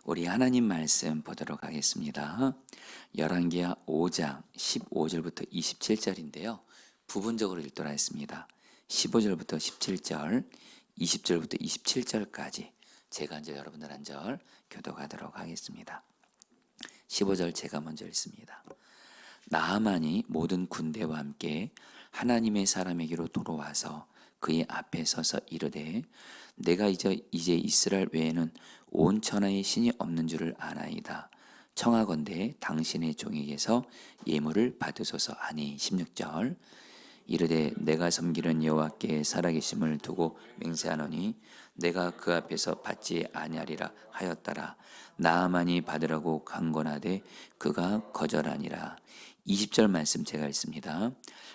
우리 하나님 말씀 보도록 하겠습니다. 열왕기하 5장 15절부터 27절인데요. 부분적으로 읽도록 하겠습니다. 15절부터 17절, 20절부터 27절까지 제가 이제 여러분들 한 절 교독하도록 하겠습니다. 15절 제가 먼저 읽습니다. 나아만이 모든 군대와 함께 하나님의 사람에게로 돌아와서 그의 앞에 서서 이르되 내가 이제 이스라엘 외에는 온 천하의 신이 없는 줄을 아나이다. 청하건대 당신의 종에게서 예물을 받으소서 하니 16절 이르되 내가 섬기는 여호와께 살아계심을 두고 맹세하노니 내가 그 앞에서 받지 아니하리라 하였더라. 나아만이 받으라고 강권하되 그가 거절하니라. 20절 말씀 제가 읽습니다.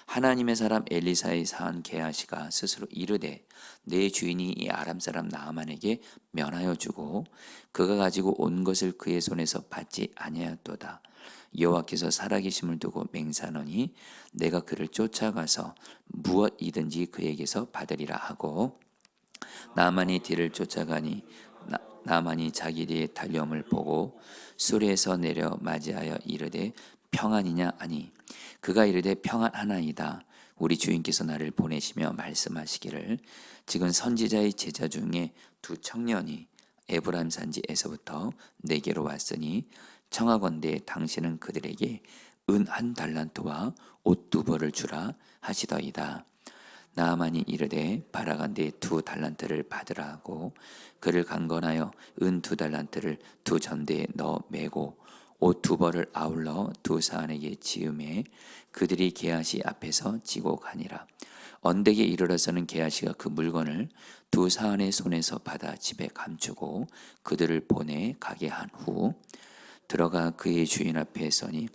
하나님의 사람 엘리사의 사한 게하시가 스스로 이르되 내 주인이 이 아람 사람 나아만에게 면하여 주고 그가 가지고 온 것을 그의 손에서 받지 아니하였도다. 여호와께서 살아계심을 두고 맹세하노니 내가 그를 쫓아가서 무엇이든지 그에게서 받으리라 하고 나아만이 뒤를 쫓아가니 나아만이 자기 뒤에 달려옴을 보고 수레에서 내려 맞이하여 이르되 평안이냐 아니 그가 이르되 평안하나이다. 우리 주인께서 나를 보내시며 말씀하시기를 지금 선지자의 제자 중에 두 청년이 에브라임 산지에서부터 내게로 왔으니 청하건대 당신은 그들에게 은 1달란트와 옷 2벌을 주라 하시더이다. 나아만이 이르되 바라간대 2달란트를 받으라 하고 그를 강건하여 은 2달란트를 두 전대에 넣어 매고 옷 2벌을 아울러 두 사안에게 지음해 그들이 게하시 앞에서 지고 가니라. 언덕에 이르러서는 게하시가 그 물건을 두 사안의 손에서 받아 집에 감추고 그들을 보내 가게 한 후 들어가 그의 주인 앞에 서니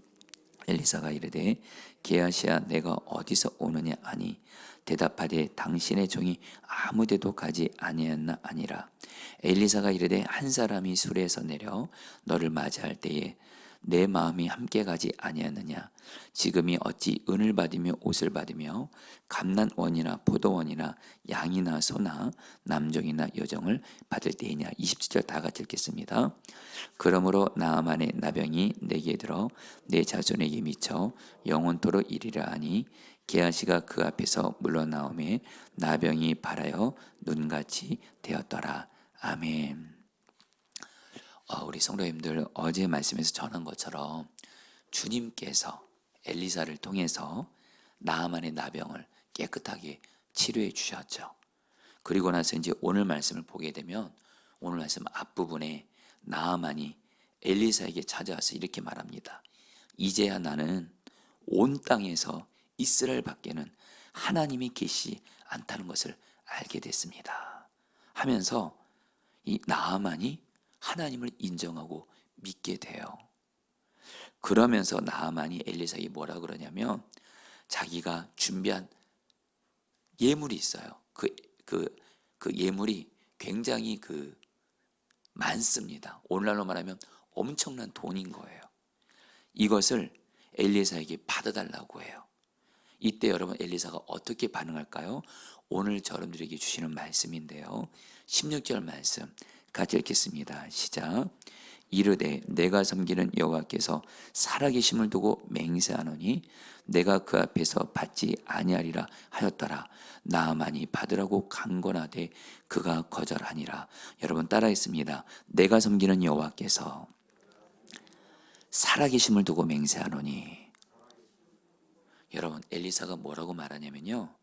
엘리사가 이르되 게하시야 내가 어디서 오느냐 하니 대답하되 당신의 종이 아무데도 가지 아니하였나 아니라. 엘리사가 이르되 한 사람이 수레에서 내려 너를 맞이할 때에 내 마음이 함께 가지 아니하느냐. 지금이 어찌 은을 받으며 옷을 받으며 감난원이나 포도원이나 양이나 소나 남종이나 여종을 받을 때이냐. 27절 다 같이 읽겠습니다. 그러므로 나아만의 나병이 내게 들어 내 자손에게 미쳐 영원토록 이르리라 하니 게하시가 그 앞에서 물러나오매 나병이 발하여 눈같이 되었더라. 아멘. 우리 성도님들 어제 말씀에서 전한 것처럼 주님께서 엘리사를 통해서 나아만의 나병을 깨끗하게 치료해 주셨죠. 그리고 나서 이제 오늘 말씀을 보게 되면 오늘 말씀 앞부분에 나아만이 엘리사에게 찾아와서 이렇게 말합니다. 이제야 나는 온 땅에서 이스라엘 밖에는 하나님이 계시지 않다는 것을 알게 됐습니다. 하면서 이 나아만이 하나님을 인정하고 믿게 돼요. 그러면서 나아만이 엘리사에게 뭐라 그러냐면 자기가 준비한 예물이 있어요. 그 예물이 굉장히 많습니다. 오늘날로 말하면 엄청난 돈인 거예요. 이것을 엘리사에게 받아달라고 해요. 이때 여러분 엘리사가 어떻게 반응할까요? 오늘 여러분들에게 주시는 말씀인데요. 16절 말씀 같이 읽겠습니다. 시작. 이르되 내가 섬기는 여호와께서 살아계심을 두고 맹세하노니 내가 그 앞에서 받지 아니하리라 하였더라. 나아만이 받으라고 강권하되 그가 거절하니라. 여러분 따라했습니다. 내가 섬기는 여호와께서 살아계심을 두고 맹세하노니. 여러분 엘리사가 뭐라고 말하냐면요.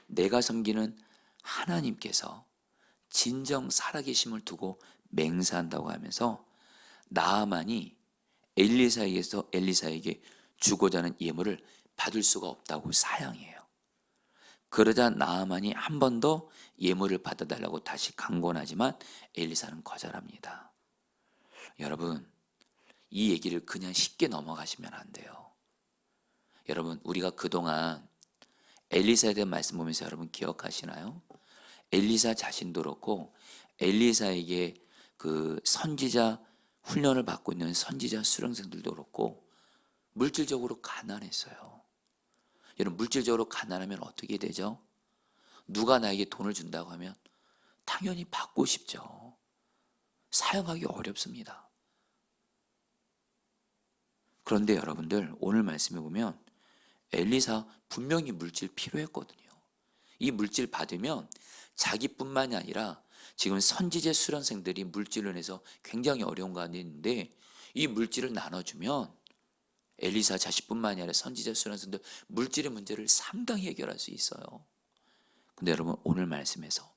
내가 섬기는 하나님께서 진정 살아계심을 두고 맹세한다고 하면서 나아만이 엘리사에게 주고자 하는 예물을 받을 수가 없다고 사양해요. 그러자 나아만이 한 번 더 예물을 받아달라고 다시 강권하지만 엘리사는 거절합니다. 여러분 이 얘기를 그냥 쉽게 넘어가시면 안 돼요. 여러분 우리가 그동안 엘리사에 대한 말씀 보면서 여러분 기억하시나요? 엘리사 자신도 그렇고 엘리사에게 그 선지자 훈련을 받고 있는 선지자 수령생들도 그렇고 물질적으로 가난했어요. 여러분 물질적으로 가난하면 어떻게 되죠? 누가 나에게 돈을 준다고 하면 당연히 받고 싶죠. 사용하기 어렵습니다. 그런데 여러분들 오늘 말씀해 보면 엘리사 분명히 물질 필요했거든요. 이 물질 받으면 자기뿐만이 아니라 지금 선지자 수련생들이 물질로 인해서 굉장히 어려운 가운데 있는데 이 물질을 나눠주면 엘리사 자식뿐만이 아니라 선지자 수련생들 물질의 문제를 상당히 해결할 수 있어요. 근데 여러분 오늘 말씀에서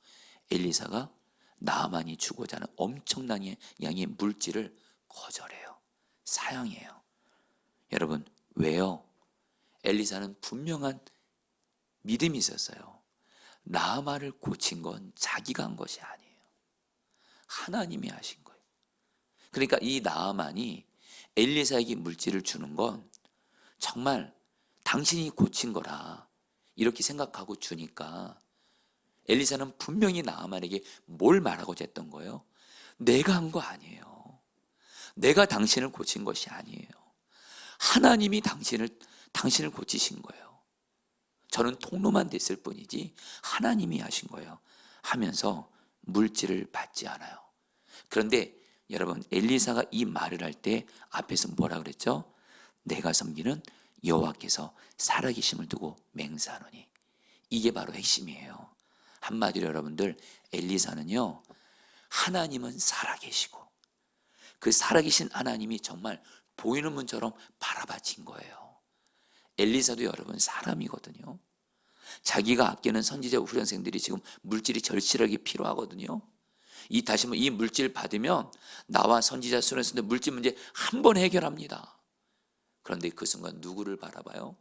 엘리사가 나아만이 주고자 하는 엄청난 양의 물질을 거절해요. 사양해요. 여러분 왜요? 엘리사는 분명한 믿음이 있었어요. 나아만을 고친 건 자기가 한 것이 아니에요. 하나님이 하신 거예요. 그러니까 이 나아만이 엘리사에게 물질을 주는 건 정말 당신이 고친 거라 이렇게 생각하고 주니까 엘리사는 분명히 나아만에게 뭘 말하고자 했던 거예요? 내가 한 거 아니에요. 내가 당신을 고친 것이 아니에요. 하나님이 당신을 고치신 거예요. 저는 통로만 됐을 뿐이지 하나님이 하신 거예요. 하면서 물질을 받지 않아요. 그런데 여러분 엘리사가 이 말을 할 때 앞에서 뭐라 그랬죠? 내가 섬기는 여호와께서 살아계심을 두고 맹세하노니. 이게 바로 핵심이에요. 한마디로 여러분들 엘리사는요 하나님은 살아계시고 그 살아계신 하나님이 정말 보이는 문처럼 바라봐진 거예요. 엘리사도 여러분 사람이거든요. 자기가 아끼는 선지자 후련생들이 지금 물질이 절실하게 필요하거든요. 다시 한번 이 물질 받으면 나와 선지자 수련생들 물질 문제 한 번 해결합니다. 그런데 그 순간 누구를 바라봐요?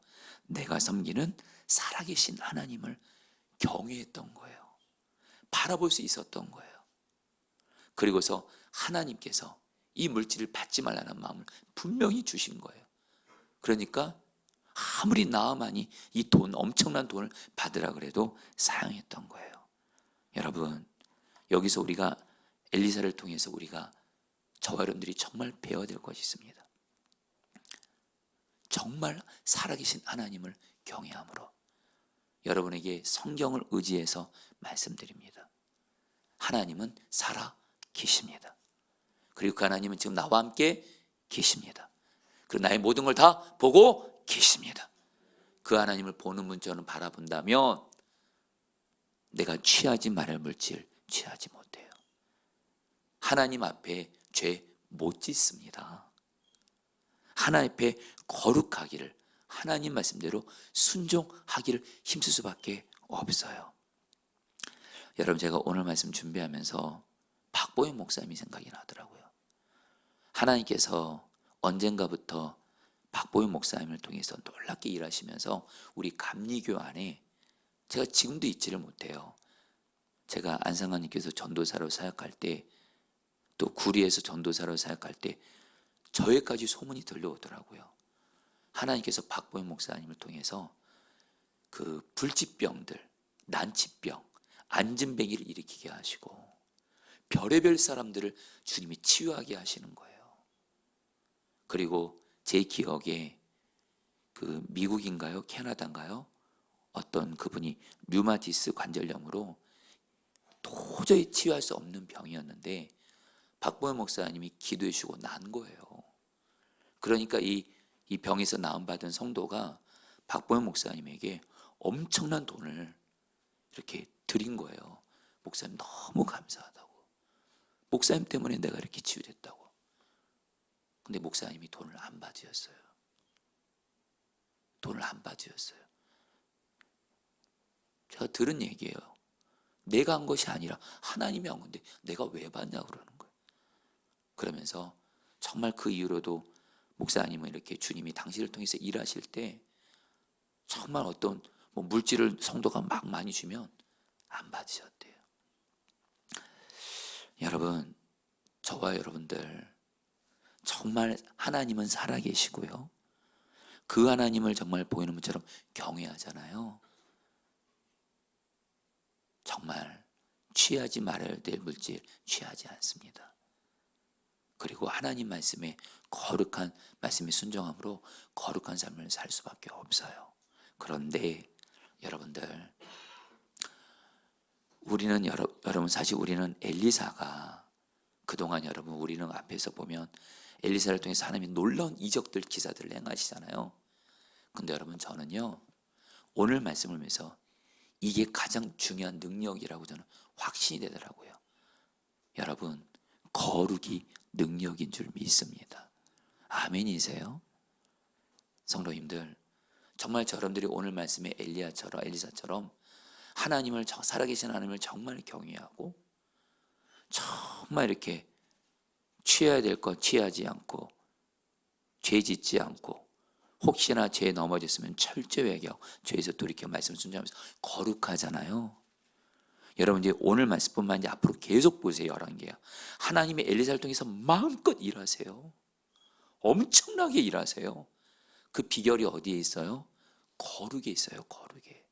내가 섬기는 살아계신 하나님을 경외했던 거예요. 바라볼 수 있었던 거예요. 그리고서 하나님께서 이 물질을 받지 말라는 마음을 분명히 주신 거예요. 그러니까 아무리 나아만이 이 엄청난 돈을 받으라 그래도 사용했던 거예요. 여러분 여기서 우리가 엘리사를 통해서 우리가 저와 여러분들이 정말 배워야 될 것이 있습니다. 정말 살아계신 하나님을 경외함으로 여러분에게 성경을 의지해서 말씀드립니다. 하나님은 살아 계십니다. 그리고 그 하나님은 지금 나와 함께 계십니다. 그리고 나의 모든 걸 다 보고 계십니다. 그 하나님을 보는 문자는 바라본다면 내가 취하지 말할 물질 취하지 못해요. 하나님 앞에 죄 못 짓습니다. 하나님 앞에 거룩하기를 하나님 말씀대로 순종하기를 힘쓸 수밖에 없어요. 여러분 제가 오늘 말씀 준비하면서 박보영 목사님이 생각이 나더라고요. 하나님께서 언젠가부터 박보영 목사님을 통해서 놀랍게 일하시면서 우리 감리교 안에 제가 지금도 잊지를 못해요. 제가 안상관님께서 전도사로 사역할 때 또 구리에서 전도사로 사역할 때 저에까지 소문이 들려오더라고요. 하나님께서 박보영 목사님을 통해서 그 불치병들, 난치병, 안진뱅이를 일으키게 하시고 별의별 사람들을 주님이 치유하게 하시는 거예요. 그리고 제 기억에 그 미국인가요? 캐나다인가요? 어떤 그분이 류마티스 관절염으로 도저히 치유할 수 없는 병이었는데 박보영 목사님이 기도해 주시고 난 거예요. 그러니까 이 병에서 나음받은 성도가 박보영 목사님에게 엄청난 돈을 이렇게 드린 거예요. 목사님 너무 감사하다고. 목사님 때문에 내가 이렇게 치유됐다고. 근데 목사님이 돈을 안 받으셨어요. 돈을 안 받으셨어요. 제가 들은 얘기예요. 내가 한 것이 아니라 하나님이 한 건데 내가 왜 받냐 그러는 거예요. 그러면서 정말 그 이후로도 목사님은 이렇게 주님이 당신을 통해서 일하실 때 정말 어떤 물질을 성도가 막 많이 주면 안 받으셨대요. 여러분, 저와 여러분들 정말 하나님은 살아계시고요. 그 하나님을 정말 보이는 것처럼 경외하잖아요. 정말 취하지 말아야 될 물질 취하지 않습니다. 그리고 하나님 말씀에 거룩한 말씀에 순종함으로 거룩한 삶을 살 수밖에 없어요. 그런데 여러분들 우리는 여러분 사실 우리는 엘리사가 그동안 여러분 우리는 앞에서 보면 엘리사를 통해서 하나님이 놀라운 이적들 기사들을 행하시잖아요. 근데 여러분 저는요 오늘 말씀을 보면서 이게 가장 중요한 능력이라고 저는 확신이 되더라고요. 여러분 거룩이 능력인 줄 믿습니다. 아멘이세요? 성도님들 정말 여러분들이 오늘 말씀에 엘리사처럼 하나님을 살아계신 하나님을 정말 경외하고 정말 이렇게 취해야 될 것 취하지 않고 죄 짓지 않고 혹시나 죄에 넘어졌으면 철저히 회개하고 죄에서 돌이켜 말씀을 순종하면서 거룩하잖아요. 여러분 이제 오늘 말씀뿐만 아니라 앞으로 계속 보세요. 11개야. 하나님의 엘리사를 통해서 마음껏 일하세요. 엄청나게 일하세요. 그 비결이 어디에 있어요? 거룩에 있어요. 거룩에.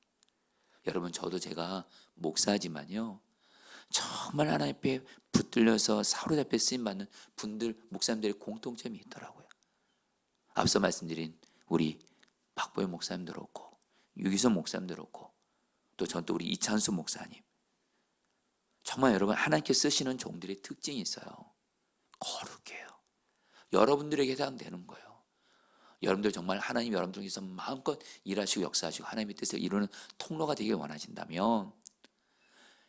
여러분 저도 제가 목사지만요. 정말 하나님 앞에 붙들려서 사로잡혀 쓰임받는 분들 목사님들의 공통점이 있더라고요. 앞서 말씀드린 우리 박보현 목사님도 그렇고 유기선 목사님도 그렇고 또 전 또 우리 이찬수 목사님 정말 여러분 하나님께 쓰시는 종들의 특징이 있어요. 거룩해요. 여러분들에게 해당되는 거예요. 여러분들 정말 하나님 여러분들 중에서 마음껏 일하시고 역사하시고 하나님의 뜻을 이루는 통로가 되길 원하신다면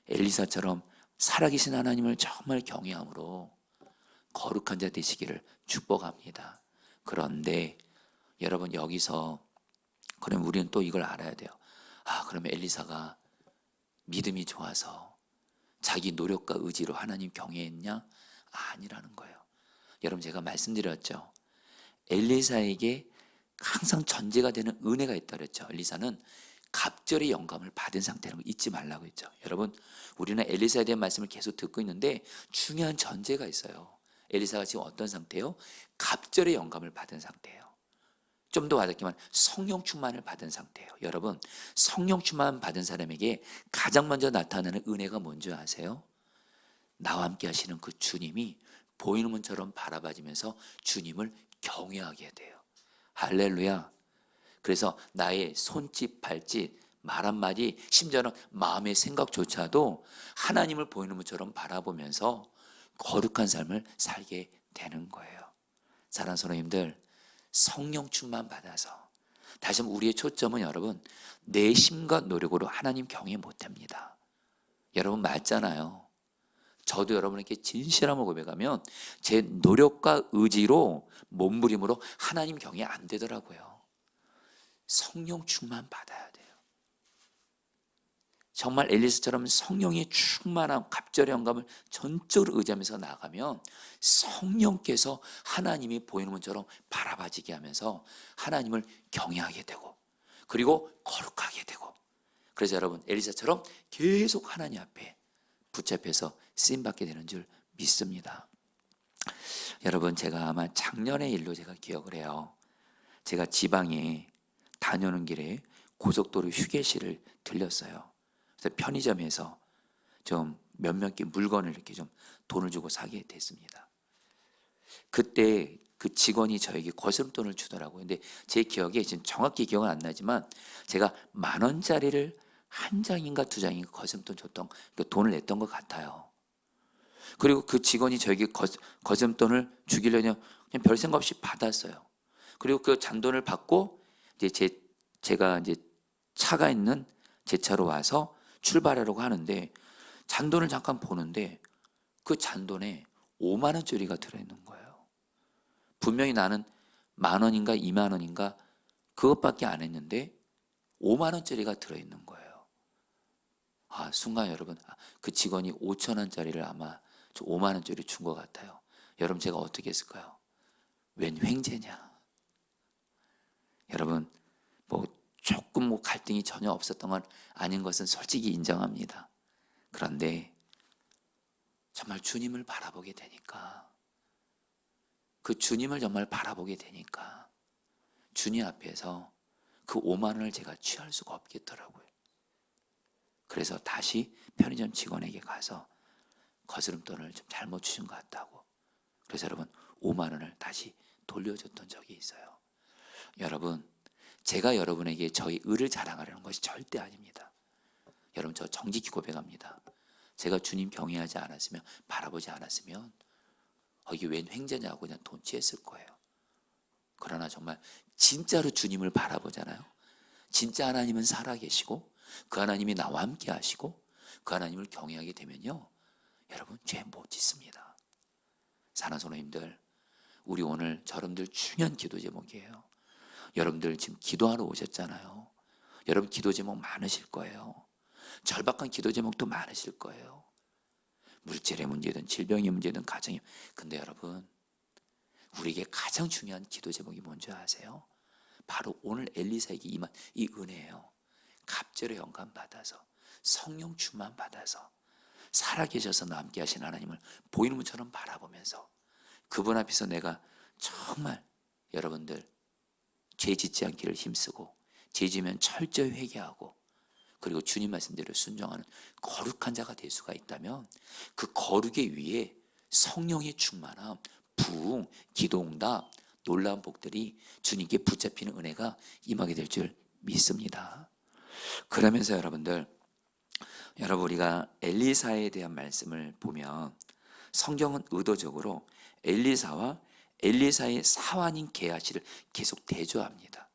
엘리사처럼 살아계신 하나님을 정말 경외함으로 거룩한 자 되시기를 축복합니다. 그런데 여러분 여기서 그럼 우리는 또 이걸 알아야 돼요. 그러면 엘리사가 믿음이 좋아서 자기 노력과 의지로 하나님 경외했냐? 아니라는 거예요. 여러분 제가 말씀드렸죠. 엘리사에게 항상 전제가 되는 은혜가 있다 그랬죠. 엘리사는 갑절의 영감을 받은 상태라는 거 잊지 말라고 했죠. 여러분 우리는 엘리사에 대한 말씀을 계속 듣고 있는데 중요한 전제가 있어요. 엘리사가 지금 어떤 상태예요? 갑절의 영감을 받은 상태예요. 좀 더 와닿기만 성령 충만을 받은 상태예요. 여러분 성령 충만 받은 사람에게 가장 먼저 나타나는 은혜가 뭔지 아세요? 나와 함께 하시는 그 주님이 보이는 문처럼 바라봐지면서 주님을 경외하게 돼요. 할렐루야. 그래서 나의 손짓 발짓 말 한마디 심지어는 마음의 생각조차도 하나님을 보이는 문처럼 바라보면서 거룩한 삶을 살게 되는 거예요. 사랑하는 성도님들 성령 충만 받아서 다시 한번 우리의 초점은 여러분 내 힘과 노력으로 하나님 경외 못합니다. 여러분 맞잖아요. 저도 여러분에게 진실함을 고백하면 제 노력과 의지로 몸부림으로 하나님 경외 안 되더라고요. 성령 충만 받아야 돼요. 정말 엘리사처럼 성령의 충만한 갑절의 영감을 전적으로 의지하면서 나가면 성령께서 하나님이 보이는 것처럼 바라봐지게 하면서 하나님을 경외하게 되고 그리고 거룩하게 되고 그래서 여러분 엘리사처럼 계속 하나님 앞에 붙잡혀서 쓰임받게 되는 줄 믿습니다. 여러분 제가 아마 작년의 일로 제가 기억을 해요. 제가 지방에 다녀오는 길에 고속도로 휴게실을 들렸어요. 그래서 편의점에서 좀 몇몇 개 물건을 이렇게 좀 돈을 주고 사게 됐습니다. 그때 그 직원이 저에게 거스름돈을 주더라고요. 근데 제 기억에 지금 정확히 기억은 안 나지만 제가 10,000원짜리를 한 장인가 두 장인가 거스름돈 줬던 그 돈을 냈던 것 같아요. 그리고 그 직원이 저에게 거스름돈을 주기려니 그냥 별 생각 없이 받았어요. 그리고 그 잔돈을 받고 이제 제가 이제 차가 있는 제 차로 와서 출발하려고 하는데 잔돈을 잠깐 보는데 그 잔돈에 5만 원짜리가 들어있는 거예요. 분명히 나는 10,000원인가 2만 원인가 그것밖에 안 했는데 5만 원짜리가 들어있는 거예요. 순간 여러분 그 직원이 5,000원짜리를 아마 5만 원짜리 준 것 같아요. 여러분 제가 어떻게 했을까요? 웬 횡재냐? 여러분 조금 갈등이 전혀 없었던 건 아닌 것은 솔직히 인정합니다. 그런데 정말 주님을 바라보게 되니까 그 주님을 정말 바라보게 되니까 주님 앞에서 그 5만 원을 제가 취할 수가 없겠더라고요. 그래서 다시 편의점 직원에게 가서 거스름돈을 좀 잘못 주신 것 같다고. 그래서 여러분 5만 원을 다시 돌려줬던 적이 있어요. 여러분 제가 여러분에게 저희 의를 자랑하려는 것이 절대 아닙니다. 여러분 저 정직히 고백합니다. 제가 주님 경외하지 않았으면 바라보지 않았으면 이게 웬 횡재냐고 그냥 돈 취했을 거예요. 그러나 정말 진짜로 주님을 바라보잖아요. 진짜 하나님은 살아계시고 그 하나님이 나와 함께 하시고 그 하나님을 경외하게 되면요, 여러분 죄 못 짓습니다. 사랑하는 성도님들, 우리 오늘 여러분들 중요한 기도 제목이에요. 여러분들 지금 기도하러 오셨잖아요. 여러분 기도 제목 많으실 거예요. 절박한 기도 제목도 많으실 거예요. 물질의 문제든 질병의 문제든 가정의. 근데 여러분, 우리에게 가장 중요한 기도 제목이 뭔지 아세요? 바로 오늘 엘리사에게 임한 이 은혜예요. 갑절의 영감 받아서 성령 충만 받아서 살아계셔서 나 함께 하신 하나님을 보이는 것처럼 바라보면서 그분 앞에서 내가 정말 여러분들 죄 짓지 않기를 힘쓰고 죄 지면 철저히 회개하고 그리고 주님 말씀대로 순종하는 거룩한 자가 될 수가 있다면 그 거룩의 위에 성령의 충만함, 부흥, 기도응답, 놀라운 복들이 주님께 붙잡히는 은혜가 임하게 될 줄 믿습니다. 그러면서 여러분 우리가 엘리사에 대한 말씀을 보면 성경은 의도적으로 엘리사와 엘리사의 사환인 게하시를 계속 대조합니다.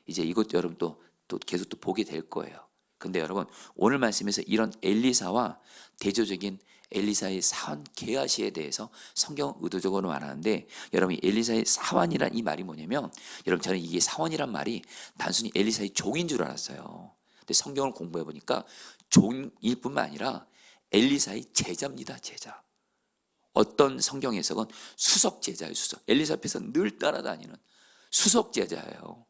이제 이것도 여러분 또 계속 또 보게 될 거예요. 근데 여러분 오늘 말씀에서 이런 엘리사와 대조적인 엘리사의 사환 게하시에 대해서 성경은 의도적으로 말하는데, 여러분 엘리사의 사환이란 이 말이 뭐냐면, 여러분 저는 이게 사환이란 말이 단순히 엘리사의 종인 줄 알았어요. 근데 성경을 공부해 보니까 종일 뿐만 아니라 엘리사의 제자입니다. 제자. 어떤 성경 해석은 수석 제자예요. 수석. 엘리사 앞에서 늘 따라다니는 수석 제자예요.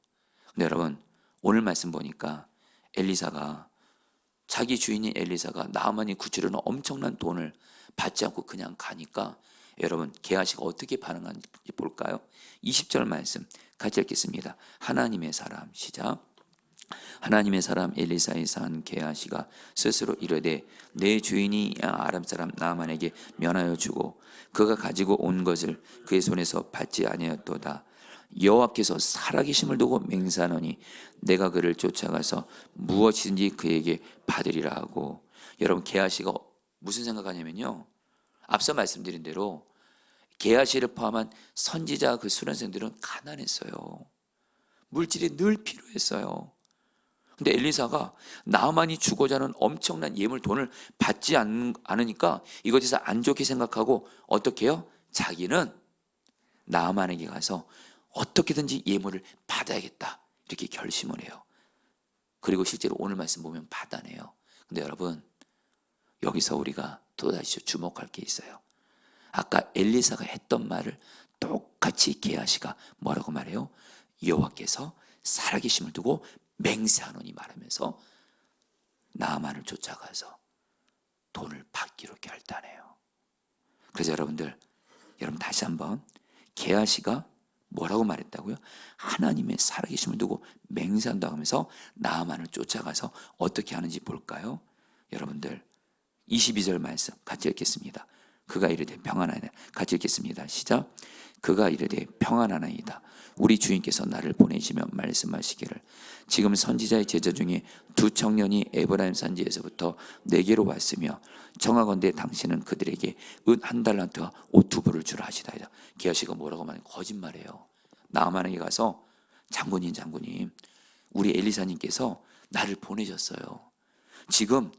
근데 여러분 오늘 말씀 보니까 엘리사가, 자기 주인인 엘리사가 나아만이 구치려는 엄청난 돈을 받지 않고 그냥 가니까 여러분 게하시가 어떻게 반응하는지 볼까요? 20절 말씀 같이 읽겠습니다. 하나님의 사람, 시작. 하나님의 사람 엘리사의 산 게하시가 스스로 이르되 내 주인이 아람 사람 나아만에게 면하여 주고 그가 가지고 온 것을 그의 손에서 받지 아니하였도다. 여호와께서 살아계심을 두고 맹세하노니 내가 그를 쫓아가서 무엇이든지 그에게 받으리라 하고. 여러분 게하시가 무슨 생각하냐면요, 앞서 말씀드린 대로 게하시를 포함한 선지자 그 수련생들은 가난했어요. 물질이 늘 필요했어요. 근데 엘리사가 나아만이 주고자 하는 엄청난 예물 돈을 받지 않으니까 이것에서 안 좋게 생각하고 어떻게 해요? 자기는 나아만에게 가서 어떻게든지 예물을 받아야겠다 이렇게 결심을 해요. 그리고 실제로 오늘 말씀 보면 받아내요. 근데 여러분 여기서 우리가 또다시 주목할 게 있어요. 아까 엘리사가 했던 말을 똑같이 게하시가 뭐라고 말해요? 여호와께서 살아계심을 두고 맹세하노니 말하면서 나아만을 쫓아가서 돈을 받기로 결단해요. 그래서 여러분 다시 한번 게하시가 뭐라고 말했다고요? 하나님의 살아계심을 두고 맹세한다고 하면서 나아만을 쫓아가서 어떻게 하는지 볼까요? 여러분들 22절 말씀 같이 읽겠습니다. 그가 이르되 평안하나이다. 같이 읽겠습니다. 시작. 그가 이르되 평안하나이다. 우리 주인께서 나를 보내시며 말씀하시기를 지금 선지자의 제자 중에 두 청년이 에브라임 산지에서부터 내게로 왔으며 청하건대 당신은 그들에게 은 한 달란트와 옷 두 벌을 주라 하시다이다. 게하시가 뭐라고 말해? 거짓말해요. 나아만에게 가서 장군님 우리 엘리사님께서 나를 보내셨어요. 지금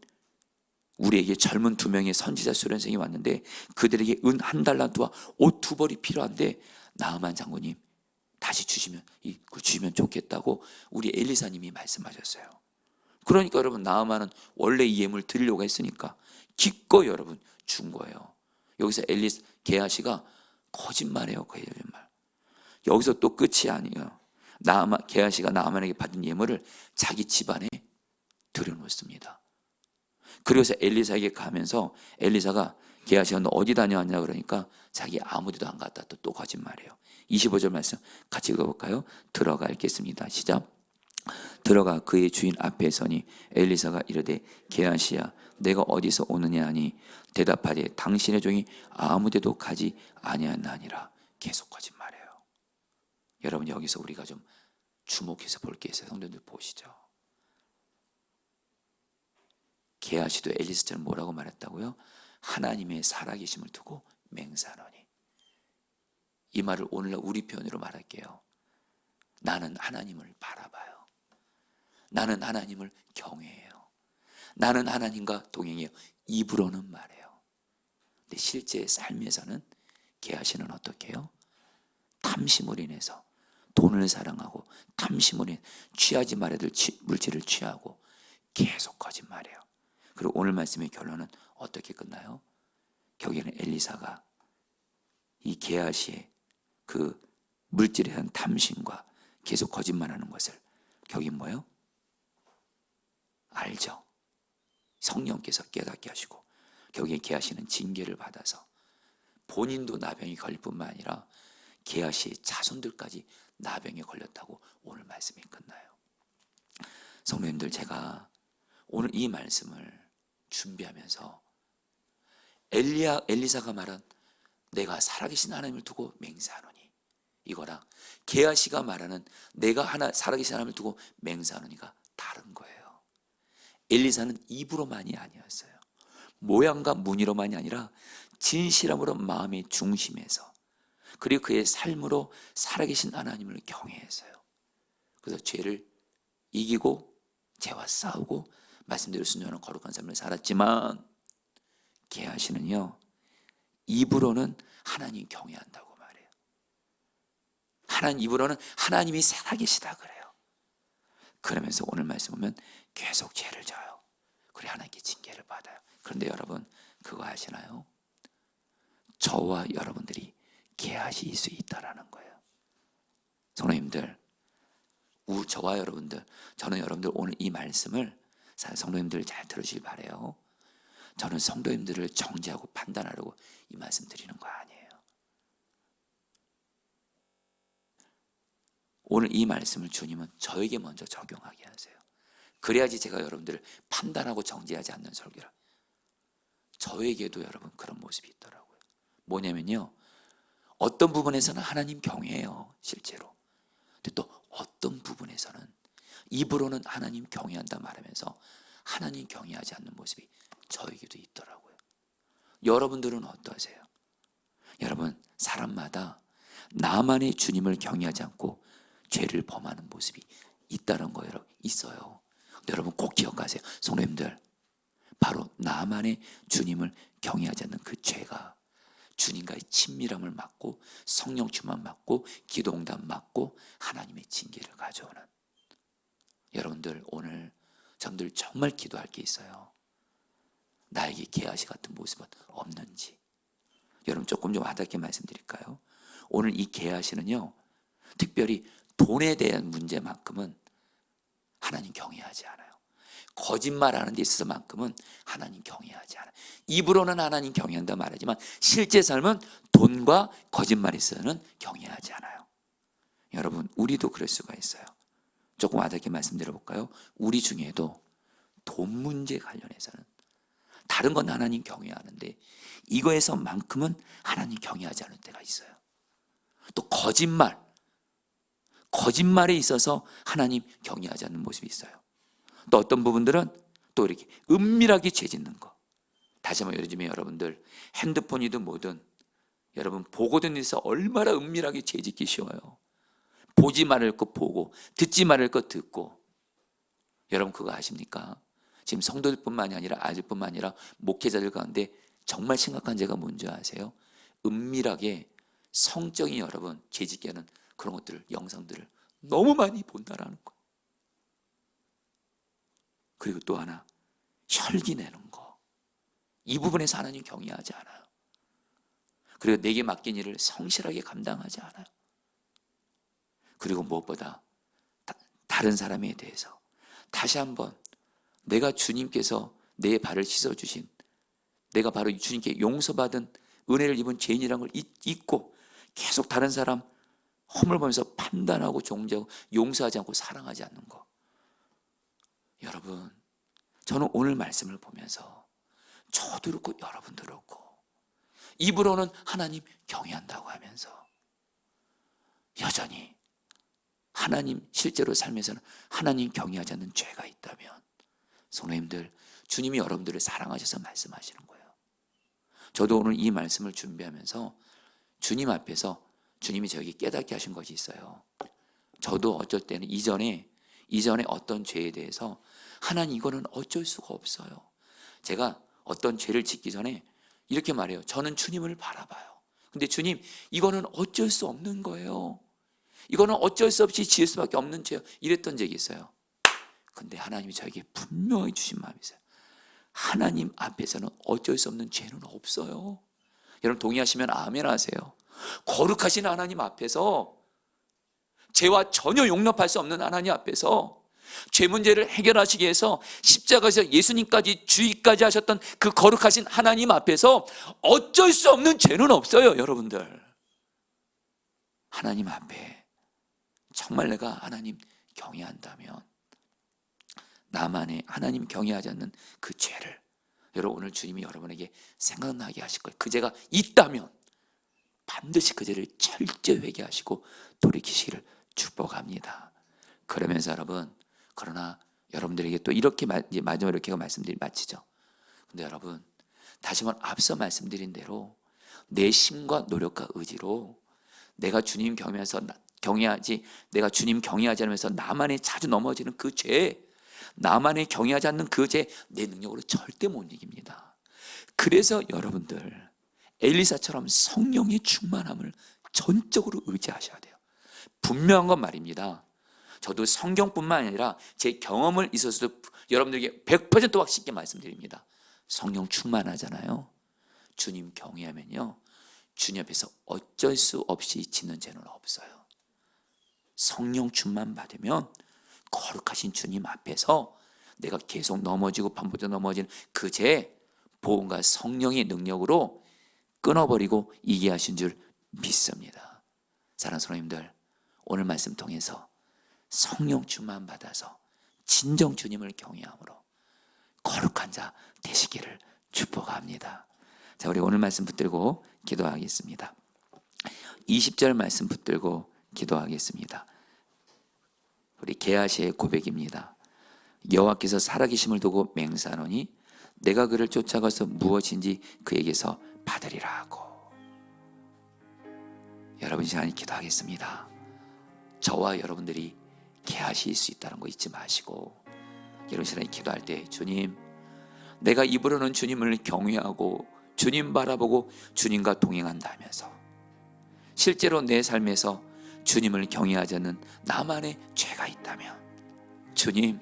우리에게 젊은 두 명의 선지자 수련생이 왔는데 그들에게 은 한 달란트와 옷 두 벌이 필요한데 나아만 장군님 다시 주시면 좋겠다고 우리 엘리사님이 말씀하셨어요. 그러니까 여러분 나아만은 원래 이 예물 드리려고 했으니까 기꺼이 여러분 준 거예요. 여기서 게하시가 거짓말해요. 거짓말. 여기서 또 끝이 아니에요. 게하시가 나아만에게 받은 예물을 자기 집안에 들여놓습니다. 그래서 엘리사에게 가면서 엘리사가 게하시가 너 어디 다녀왔냐 그러니까 자기 아무데도 안 갔다 또 거짓말해요. 25절 말씀 같이 읽어볼까요? 들어가 읽겠습니다. 시작. 들어가 그의 주인 앞에 서니 엘리사가 이르되 게하시야 내가 어디서 오느냐 하니 대답하되 당신의 종이 아무데도 가지 아니하나니라. 계속 거짓말해요. 여러분 여기서 우리가 좀 주목해서 볼 게 있어요. 성도님들 보시죠. 게하시도 엘리사처럼 뭐라고 말했다고요? 하나님의 살아계심을 두고 맹세하노니. 이 말을 오늘날 우리 표현으로 말할게요. 나는 하나님을 바라봐요. 나는 하나님을 경외해요. 나는 하나님과 동행해요. 입으로는 말해요. 근데 실제 삶에서는 게하시는 어떻게 해요? 탐심으로 인해서 돈을 사랑하고, 탐심으로 인해 취하지 말아야 될 물질을 취하고 계속 거짓말해요. 그리고 오늘 말씀의 결론은 어떻게 끝나요? 결국에는 엘리사가 이 게하시의 그 물질에 대한 탐심과 계속 거짓말하는 것을 결국엔 뭐예요? 알죠. 성령께서 깨닫게 하시고 결국에 게하시는 징계를 받아서 본인도 나병이 걸릴 뿐만 아니라 게하시의 자손들까지 나병에 걸렸다고 오늘 말씀이 끝나요. 성도님들, 제가 오늘 이 말씀을 준비하면서 엘리사가 말한 내가 살아계신 하나님을 두고 맹세하노니, 이거랑 게하시가 말하는 내가 살아계신 하나님을 두고 맹세하노니가 다른 거예요. 엘리사는 입으로만이 아니었어요. 모양과 무늬로만이 아니라 진실함으로 마음의 중심에서, 그리고 그의 삶으로 살아계신 하나님을 경외했어요. 그래서 죄를 이기고 죄와 싸우고 말씀대로 순종하는 거룩한 삶을 살았지만, 게하시는요 입으로는 하나님 경외한다고 말해요. 하나님 입으로는 하나님이 살아계시다 그래요. 그러면서 오늘 말씀 보면 계속 죄를 져요. 그래 하나님께 징계를 받아요. 그런데 여러분 그거 아시나요? 저와 여러분들이 게하시일 수 있다라는 거예요. 성도님들, 저와 여러분들, 저는 여러분들 오늘 이 말씀을 성도님들 잘 들으시길 바라요. 저는 성도님들을 정죄하고 판단하려고 이 말씀 드리는 거 아니에요. 오늘 이 말씀을 주님은 저에게 먼저 적용하게 하세요. 그래야지 제가 여러분들을 판단하고 정죄하지 않는 설교라. 저에게도 여러분 그런 모습이 있더라고요. 뭐냐면요, 어떤 부분에서는 하나님 경외해요, 실제로. 근데 또 어떤 부분에서는 입으로는 하나님 경외한다 말하면서 하나님 경외하지 않는 모습이 저에게도 있더라고요. 여러분들은 어떠세요? 여러분, 사람마다 나만의 주님을 경외하지 않고 죄를 범하는 모습이 있다는 거예요. 있어요. 여러분 꼭 기억하세요. 성도님들, 바로 나만의 주님을 경외하지 않는 그 죄가 주님과의 친밀함을 막고 성령 충만 막고 기도 응답 막고 하나님의 징계를 가져오는, 여러분들 오늘 저들 정말 기도할 게 있어요. 나에게 게하시 같은 모습은 없는지. 여러분 조금 좀 와닿게 말씀드릴까요? 오늘 이 게하시는요 특별히 돈에 대한 문제만큼은 하나님 경외하지 않아요. 거짓말하는 데 있어서만큼은 하나님 경외하지 않아요. 입으로는 하나님 경외한다 말하지만 실제 삶은 돈과 거짓말에 있어서는 경외하지 않아요. 여러분 우리도 그럴 수가 있어요. 조금 와닿게 말씀드려볼까요? 우리 중에도 돈 문제 관련해서는 다른 건 하나님 경외하는데 이거에서만큼은 하나님 경외하지 않을 때가 있어요. 또 거짓말에 있어서 하나님 경외하지 않는 모습이 있어요. 또 어떤 부분들은 또 이렇게 은밀하게 죄 짓는 거. 다시 한번 요즘에 여러분들 핸드폰이든 뭐든 여러분 보고든 일서 얼마나 은밀하게 죄 짓기 쉬워요. 보지 말을 것 보고 듣지 말을 것 듣고. 여러분 그거 아십니까? 지금 성도들뿐만이 아니라 아들뿐만 아니라 목회자들 가운데 정말 심각한 죄가 뭔지 아세요? 은밀하게 성적인 여러분 죄 짓게 하는 그런 것들을, 영상들을 너무 많이 본다라는 거. 그리고 또 하나, 혈기 내는 거. 이 부분에서 하나님 경외하지 않아요. 그리고 내게 맡긴 일을 성실하게 감당하지 않아요. 그리고 무엇보다 다른 사람에 대해서 다시 한번 내가 주님께서 내 발을 씻어주신, 내가 바로 주님께 용서받은 은혜를 입은 죄인이라는 걸 잊고 계속 다른 사람 허물 보면서 판단하고 정죄하고 용서하지 않고 사랑하지 않는 거. 여러분, 저는 오늘 말씀을 보면서 저도 그렇고 여러분도 그렇고 입으로는 하나님 경외한다고 하면서 여전히 하나님 실제로 삶에서는 하나님 경외하지 않는 죄가 있다면, 성도님들, 주님이 여러분들을 사랑하셔서 말씀하시는 거예요. 저도 오늘 이 말씀을 준비하면서 주님 앞에서 주님이 저에게 깨닫게 하신 것이 있어요. 저도 어쩔 때는 이전에 어떤 죄에 대해서 하나님 이거는 어쩔 수가 없어요. 제가 어떤 죄를 짓기 전에 이렇게 말해요. 저는 주님을 바라봐요. 근데 주님, 이거는 어쩔 수 없는 거예요. 이거는 어쩔 수 없이 지을 수밖에 없는 죄예요. 이랬던 적이 있어요. 근데 하나님이 저에게 분명히 주신 마음이 있어요. 하나님 앞에서는 어쩔 수 없는 죄는 없어요. 여러분 동의하시면 아멘 하세요. 거룩하신 하나님 앞에서, 죄와 전혀 용납할 수 없는 하나님 앞에서 죄 문제를 해결하시기 위해서 십자가에서 예수님까지 주의까지 하셨던 그 거룩하신 하나님 앞에서 어쩔 수 없는 죄는 없어요. 여러분들, 하나님 앞에 정말 내가 하나님 경외한다면, 나만의 하나님 경외하지 않는 그 죄를 여러분 오늘 주님이 여러분에게 생각나게 하실 거예요. 그 죄가 있다면 반드시 그 죄를 철저히 회개하시고 돌이키시기를 축복합니다. 그러면서 여러분, 그러나 여러분들에게 또 이렇게 이제 마지막으로 이렇게 말씀드리 마치죠. 근데 여러분, 다시 한번 앞서 말씀드린 대로 내 힘과 노력과 의지로 내가 주님 내가 주님 경외하지 않으면서 나만의 자주 넘어지는 그 죄, 나만의 경외하지 않는 그 죄, 내 능력으로 절대 못 이깁니다. 그래서 여러분들 엘리사처럼 성령의 충만함을 전적으로 의지하셔야 돼요. 분명한 건 말입니다. 저도 성경뿐만 아니라 제 경험을 있어서도 여러분들에게 100% 확실하게 말씀드립니다. 성령 충만하잖아요. 주님 경외하면요, 주님 앞에서 어쩔 수 없이 짓는 죄는 없어요. 성령 충만 받으면 거룩하신 주님 앞에서 내가 계속 넘어지고 반복적으로 넘어지는 그 죄, 보험과 성령의 능력으로 끊어버리고 이기게 하신 줄 믿습니다. 사랑하는 성도님들, 오늘 말씀 통해서 성령 충만 받아서 진정 주님을 경외함으로 거룩한 자 되시기를 축복합니다. 자, 우리 오늘 말씀 붙들고 기도하겠습니다. 20절 말씀 붙들고 기도하겠습니다. 우리 게하시의 고백입니다. 여호와께서 살아계심을 두고 맹세하노니 내가 그를 쫓아가서 무엇인지 그에게서 받으리라 하고. 여러분 시간에 기도하겠습니다. 저와 여러분들이 게하시일 수 있다는 거 잊지 마시고, 여러분 시간에 기도할 때 주님, 내가 입으로는 주님을 경외하고 주님 바라보고 주님과 동행한다 하면서 실제로 내 삶에서 주님을 경외하지 않는 나만의 죄가 있다면 주님,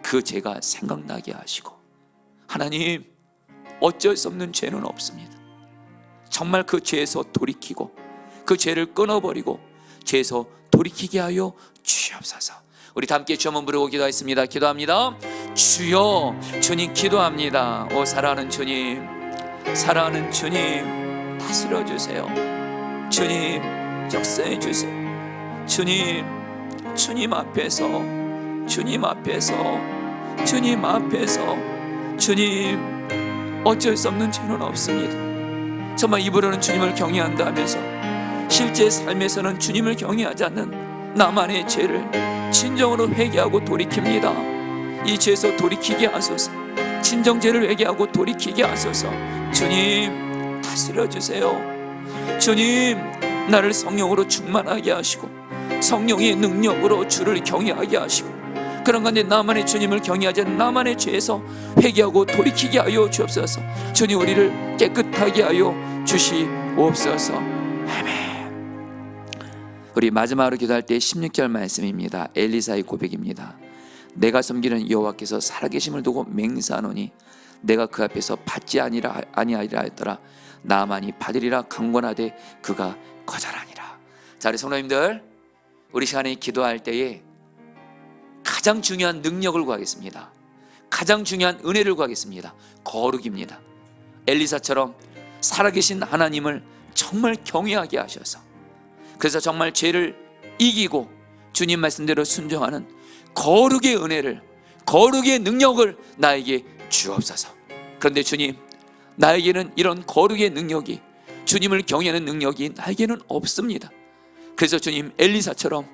그 죄가 생각나게 하시고, 하나님, 어쩔 수 없는 죄는 없습니다. 정말 그 죄에서 돌이키고 그 죄를 끊어버리고 죄에서 돌이키게 하여 주옵소서. 우리 다 함께 주 한번 부르고 기도하겠습니다. 기도합니다. 주여, 주님 기도합니다. 오 사랑하는 주님, 사랑하는 주님, 다스려 주세요. 주님, 역사해 주세요. 주님, 주님 앞에서 주님, 어쩔 수 없는 죄는 없습니다. 정말 입으로는 주님을 경외한다 하면서 실제 삶에서는 주님을 경외하지 않는 나만의 죄를 진정으로 회개하고 돌이킵니다. 이 죄에서 돌이키게 하소서. 진정죄를 회개하고 돌이키게 하소서. 주님, 다스려 주세요. 주님, 나를 성령으로 충만하게 하시고 성령의 능력으로 주를 경외하게 하시고, 그런 가운데 나만의 주님을 경외하지 않는 나만의 죄에서 회개하고 돌이키게 하여 주옵소서. 주님, 우리를 깨끗하게 하여 주시옵소서. 아멘. 우리 마지막으로 기도할 때 16절 말씀입니다. 엘리사의 고백입니다. 내가 섬기는 여호와께서 살아계심을 두고 맹세하노니 내가 그 앞에서 받지 아니하리라 했더라. 나만이 받으리라 강권하되 그가 거절하니라. 자, 우리 성도님들, 우리 시간에 기도할 때에 가장 중요한 능력을 구하겠습니다. 가장 중요한 은혜를 구하겠습니다. 거룩입니다. 엘리사처럼 살아계신 하나님을 정말 경외하게 하셔서, 그래서 정말 죄를 이기고 주님 말씀대로 순종하는 거룩의 은혜를, 거룩의 능력을 나에게 주옵소서. 그런데 주님, 나에게는 이런 거룩의 능력이, 주님을 경외하는 능력이 나에게는 없습니다. 그래서 주님, 엘리사처럼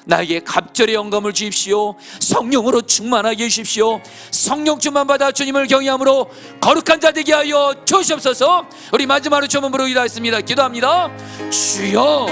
나에게 갑절의 영감을 주십시오. 성령으로 충만하게 해주십시오. 성령 충만 받아 주님을 경외함으로 거룩한 자 되게 하여 주시옵소서. 우리 마지막으로 주문으로 기도하겠습니다. 기도합니다. 주여,